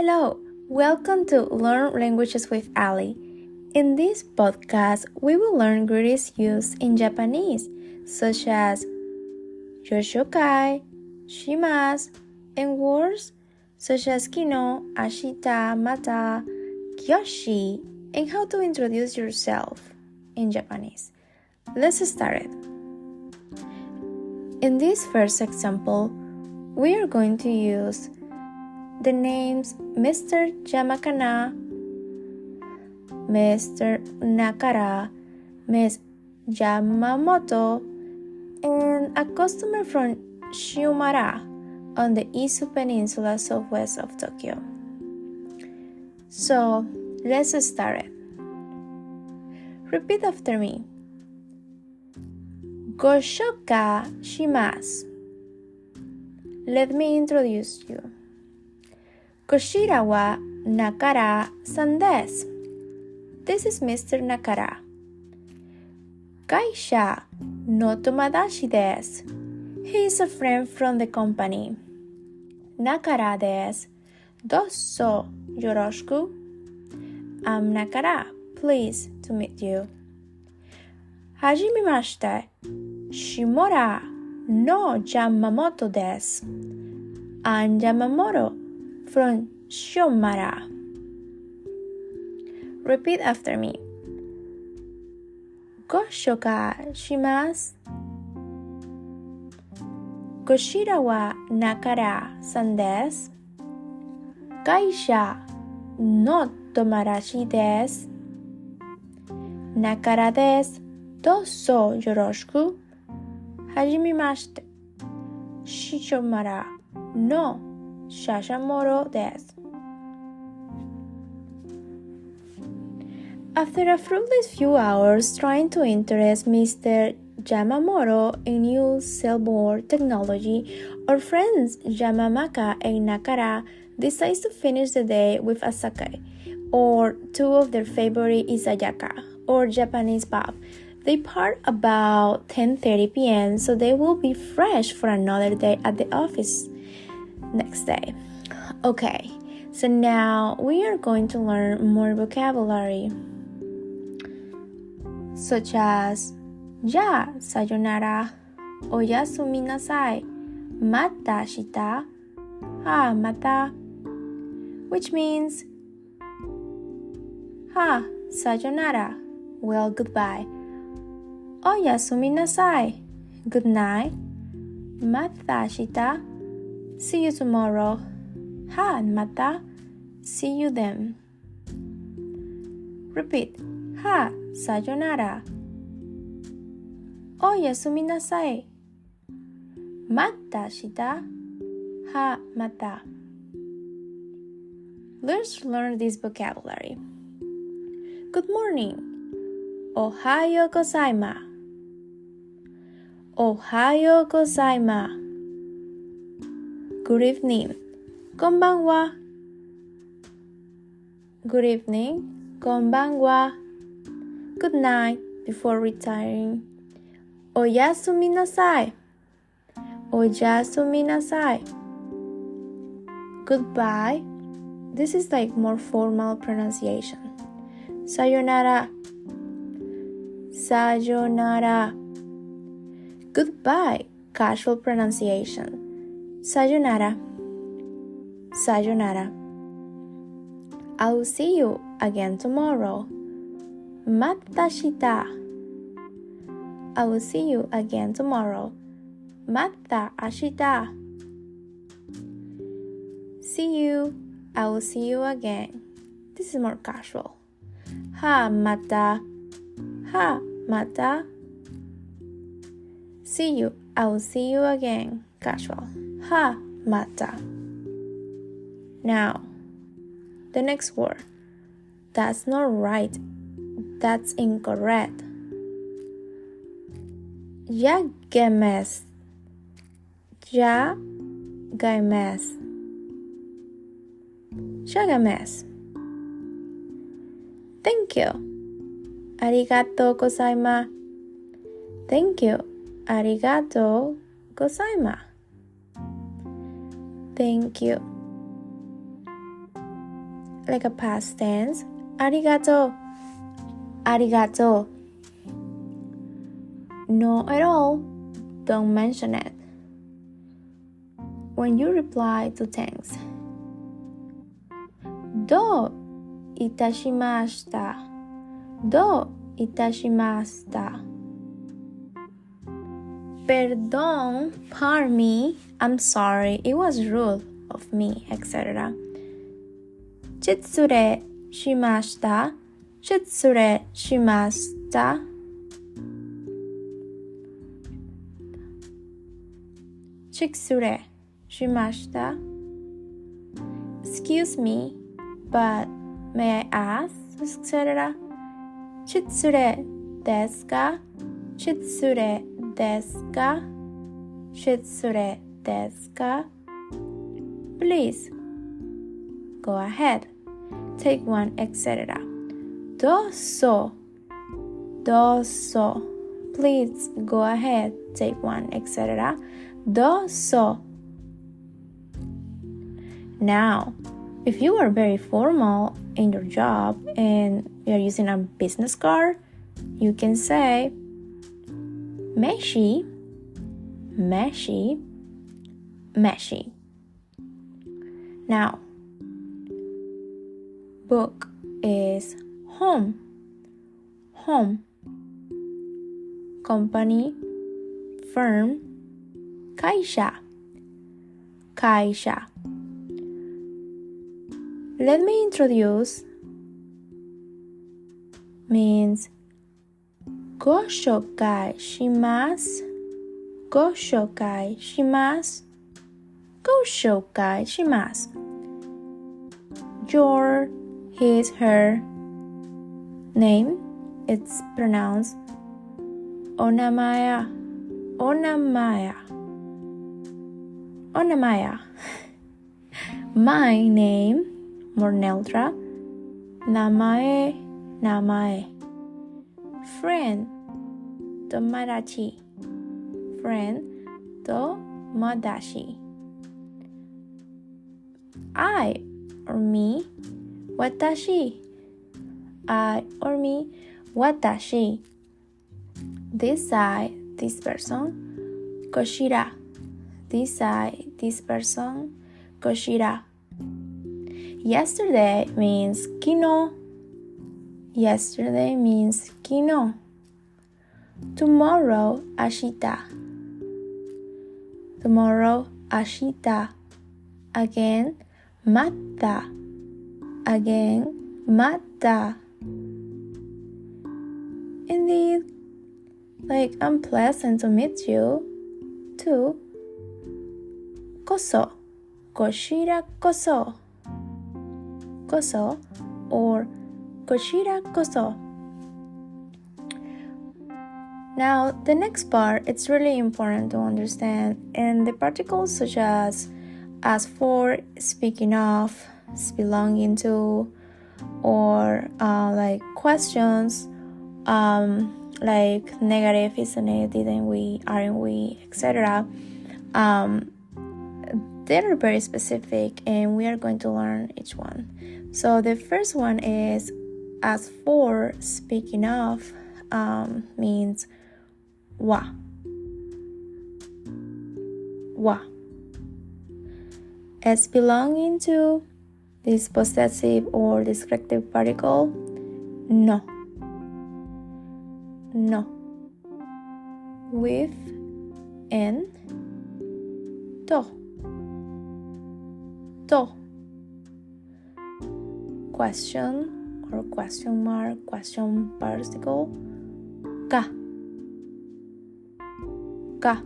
Hello, welcome to Learn Languages with Ali. In this podcast, we will learn greetings used in Japanese, such as yoshokai, shimasu, and words such as kino, ashita, mata, kyoshi, and how to introduce yourself in Japanese. Let's start it. In this first example, we are going to use the names Mr. Yamakana, Mr. Nakara, Ms. Yamamoto, and a customer from Shiomara on the Izu Peninsula southwest of Tokyo. So, let's start it. Repeat after me. Goshoka shimasu. Let me introduce you. Koshira wa Nakara-san desu. This is Mr. Nakara. Kaisha no tomadashi desu. He is a friend from the company. Nakara desu. Dosso yoroshiku. I'm Nakara. Pleased to meet you. Hajimemashite. Shimura no Yamamoto desu. I'm Yamamoto from Shiomara. Repeat after me. Goshoka shimasu. Koshira wa Nakara-san desu. Kaisha no tomadashi desu. Nakara desu. Dosso yoroshiku. Hajimemashite. Shiomara no Shashamoro desu. After a fruitless few hours trying to interest Mr. Yamamoto in new sailboard technology, our friends Yamamaka and Nakara decide to finish the day with a sake, or two of their favorite izayaka, or Japanese pub. They part about 10:30 p.m. so they will be fresh for another day at the office next day. Okay, so now we are going to learn more vocabulary, such as ya, sayonara, oyasumi nasai, mata shita, ha, mata, which means ha, sayonara, well, goodbye. Oyasumi nasai, good night. Mata shita, see you tomorrow. Ha, mata, see you then. Repeat. Ha, sayonara. Oyasumi nasai. Mata shita. Ha, mata. Let's learn this vocabulary. Good morning. Ohayo gozaimasu. Ohayo gozaimasu. Good evening. Konbanwa. Good evening. Konbanwa. Good night before retiring. Oyasumi nasai. Oyasumi nasai. Goodbye. This is like more formal pronunciation. Sayonara. Sayonara. Goodbye. Casual pronunciation. Sayonara. Sayonara. I will see you again tomorrow. Mata shita. I will see you again tomorrow. Mata ashita. See you. I will see you again. This is more casual. Ha, mata. Ha, mata. See you. I will see you again. Casual. Ha, mata. Now, the next word. That's not right. That's incorrect. Yagemes. Yagemes. Shagames. Thank you. Arigatou gozaimasu. Thank you. Arigatou gozaimasu. Thank you. like a past tense. ありがとう。ありがとう。No at all. Don't mention it. When you reply to thanks. どういたしました。どういたしました。Perdón, pardon me, I'm sorry, it was rude of me, etc. 失礼しました。失礼しました。失礼しました。Excuse me, but may I ask, etc. 失礼ですか。失礼ですか。失礼ですか。Please, go ahead, take one, etc. どうぞ、どうぞ。Please, go ahead, take one, etc. どうぞ。Now, if you are very formal in your job and you are using a business card, you can say Merci, Merci, Merci. Now, book is home, home. Company, firm, 会社、会社。Let me introduce means ご紹介します。ご紹介します。ご紹介します。Your, his, her name, it's pronounced お名前や、お名前や。お名前や。My name, more neutral. 名前、名前。Friend, 友達。Friend, 友達。I or me, 私。I or me, 私。This I, this person, こちら。This I, this person, こちら。Yesterday means 昨日。Yesterday means 昨日。Tomorrow, 明日。Tomorrow, 明日。Again, また。Again, また。Indeed, like unpleasant to meet you, too. こそ、こちらこそ。こそ or こちらこそ。Now, the next part, it's really important to understand, and the particles such as for, speaking of, belonging to, or like questions, like negative, isn't it, didn't we, aren't we, etc. They're very specific, and we are going to learn each one. So the first one is as for, speaking of, means は wa. As belonging to, this possessive or descriptive particle, no. No. With and to. To. Question or question mark, question particle, ka. Ka.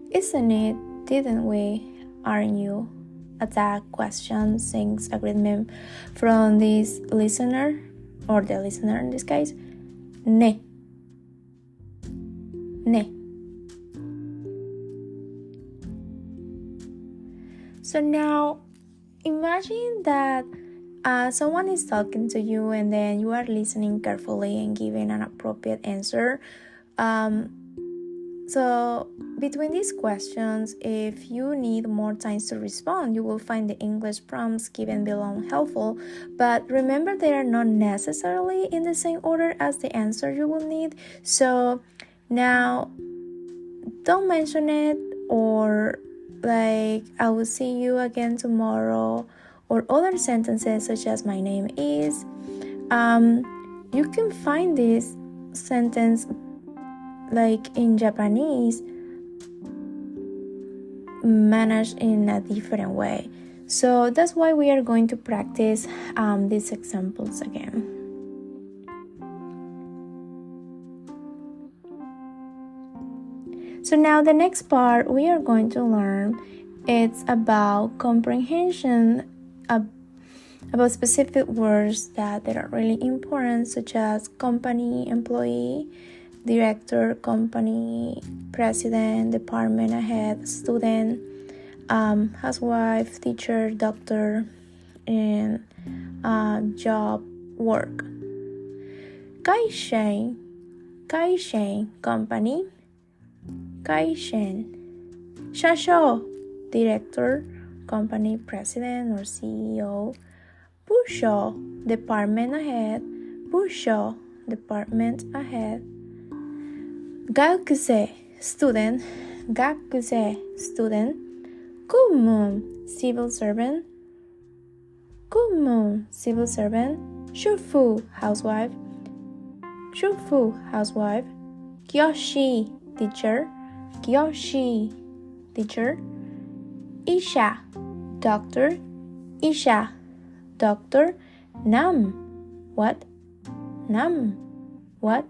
Isn't it, didn't we, aren't you? Attack, question, sings agreement from this listener, or the listener in this case. Ne. Ne. So now, imagine that someone is talking to you and then you are listening carefully and giving an appropriate answer. So between these questions, if you need more time to respond, you will find the English prompts given below helpful, but remember they are not necessarily in the same order as the answer you will need. So now don't mention it, or like I will see you again tomorrow, or other sentences such as my name is. You can find this sentence like in Japanese managed in a different way. So that's why we are going to practice these examples again. So now the next part we are going to learn, it's about comprehension about specific words that are really important, such as company, employee, director, company, president, department head, student, housewife, teacher, doctor, and job, work. Kaishen, company. Kaishen. Shasho, director, company, president or CEO. Busho, department head. Busho, department head. Gakuse, student. Gakuse, student. Kumun, civil servant. Kumun, civil servant. Shufu, housewife. Shufu, housewife. Kyoshi, teacher. Kyoshi, teacher. Isha, doctor. Isha, doctor. Nam, what? Nam, what?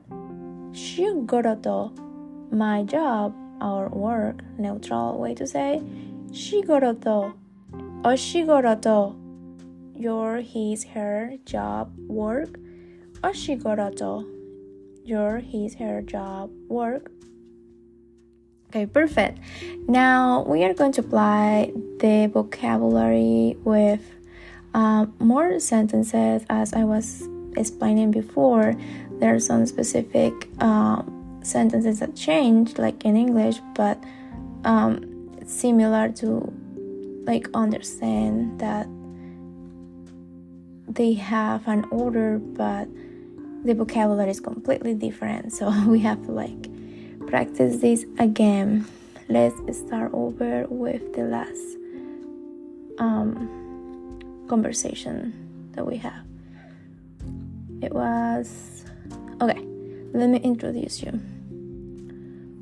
Shigoroto, my job or work. Neutral way to say shigoroto. Oshigoroto, your, his, her, job, work. Oshigoroto, your, his, her, job, work. Okay, perfect. Now we are going to apply the vocabulary with more sentences. As I was explaining before, there are some specific sentences that change, like in English, but it's similar to like understand that they have an order, but the vocabulary is completely different. So we have to like practice this again. Let's start over with the last conversation that we have. It was okay. Let me introduce you.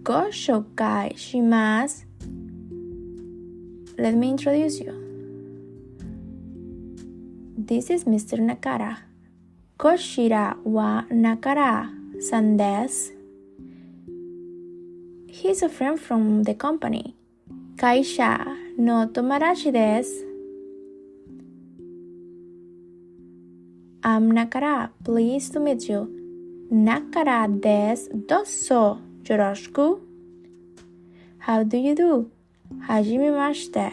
Go shokai shimasu. Let me introduce you. This is Mr. Nakara. Koshira wa Nakara-san desu. He's a friend from the company. Kaisha no tomodachi desu. I'm Nakara. Pleased to meet you. Nakara desu. Dosso. Yoroshiku. How do you do? Hajimemashite.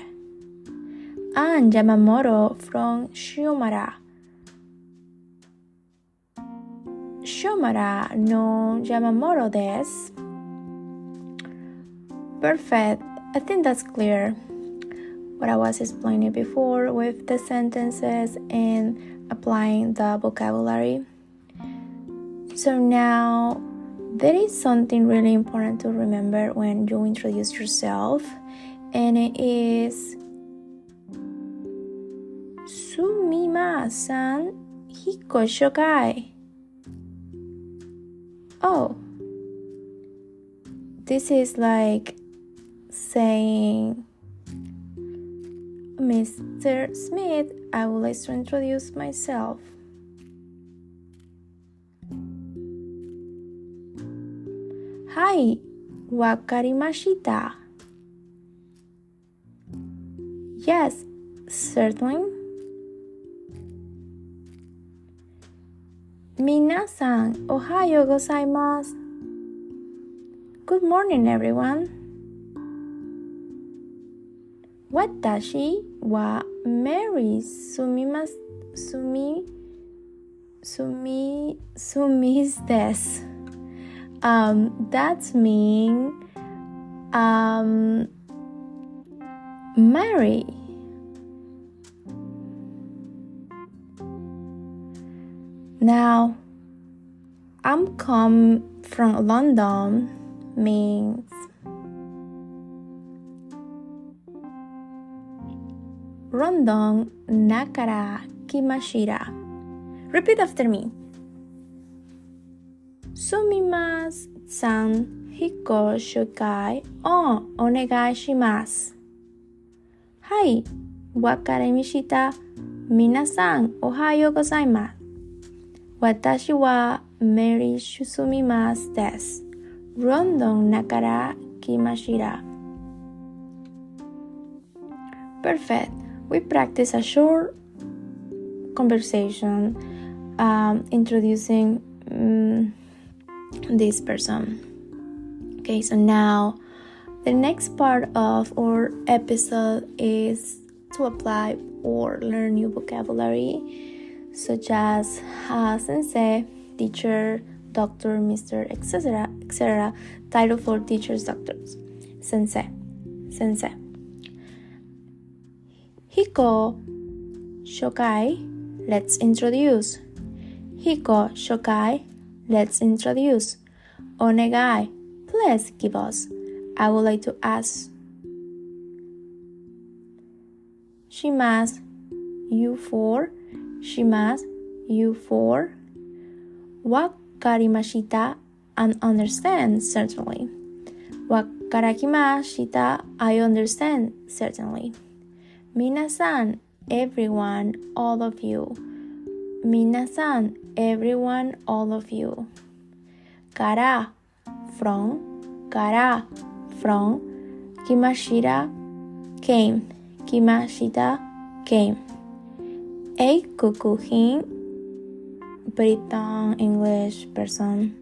I'm Yamamoto from Shiomara. Shiomara no Yamamoto desu. Perfect. I think that's clear. What I was explaining before with the sentences and applying the vocabulary. So now there is something really important to remember when you introduce yourself, and it is Sumimasen hikko shokai. Oh, this is like saying, Mr. Smith, I would like to introduce myself. Hi, wakarimashita. Yes, certainly. Minasan, ohayo gozaimasu. Good morning, everyone. Watashi wa Mary sumis desu. That's mean Mary. Now, I'm come from London means London なから来ました。Repeat after me. すみません。自己紹介をお願いします。はい、わかりました。皆さん、おはようございます。私はメリー・シュスミマスです。ロンドンから来ました。Perfect. We practice a short conversation introducing this person. Okay, so now the next part of our episode is to apply or learn new vocabulary such as sensei, teacher, doctor, mister, etc., etc. Title for teachers, doctors. Sensei. Hiko shokai, let's introduce. Hiko shokai, let's introduce. Onegai, please give us. I would like to ask. Shimasu, you for. Shimasu, you for. Wakarimashita, and understand, certainly. Wakarakimashita, I understand, certainly. Minasan, everyone, all of you. Minasan, everyone, all of you. Kara, from. Kara, from. Kimashita, came. Kimashita, came. Eikukuhin, Britain, English person.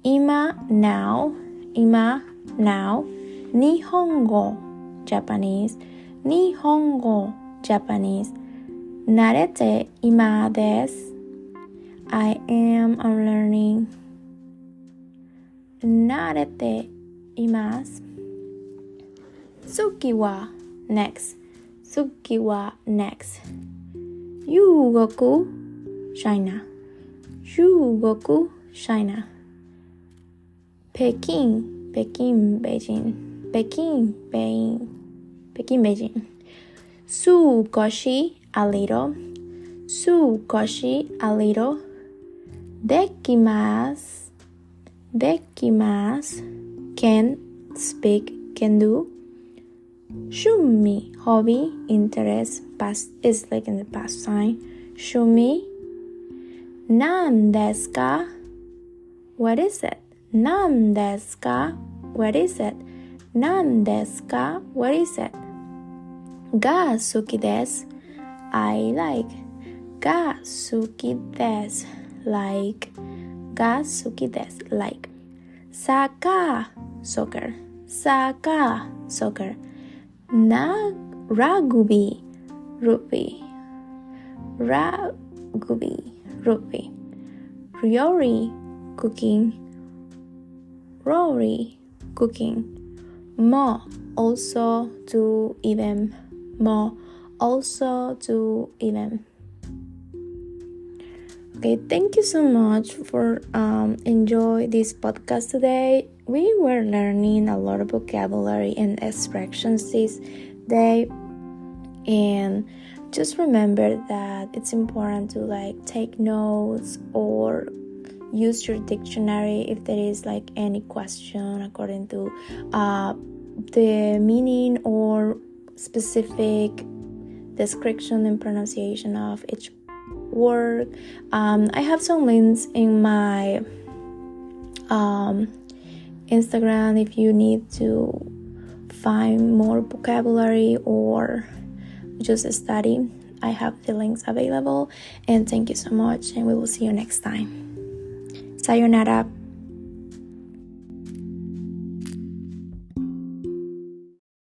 Ima, now. Ima, now. Nihongo, Japanese. Nihongo, Japanese. Narete ima desu. I am learning. Narete imasu. Tsuki wa next. Tsuki wa next. Yugoku, China. Yugoku, China. Peking, Beijing. Peking, Beijing. Sukoshi, a little. Sukoshi, a little. Dekimasu, can, speak, can do. Shumi, hobby, interest, past is like in the past time. Shumi. Nan desu ka? What is it? Nan desu ka? What is it? Nan desu ka? What is it? Ga suki desu. I like. Ga suki desu. Like. Ga suki desu. Like. Saka, soccer. Saka, soccer. Na, rugby. Rugby. Ryori, cooking. Rory, cooking. Mo, also to even. Mo, also to even. Okay, thank you so much for enjoy this podcast today. We were learning a lot of vocabulary and expressions this day, and just remember that it's important to take notes or use your dictionary if there is any question according to the meaning or specific description and pronunciation of each word. I have some links in my Instagram if you need to find more vocabulary or just study. I have the links available, and thank you so much, and we will see you next time. Sayonara.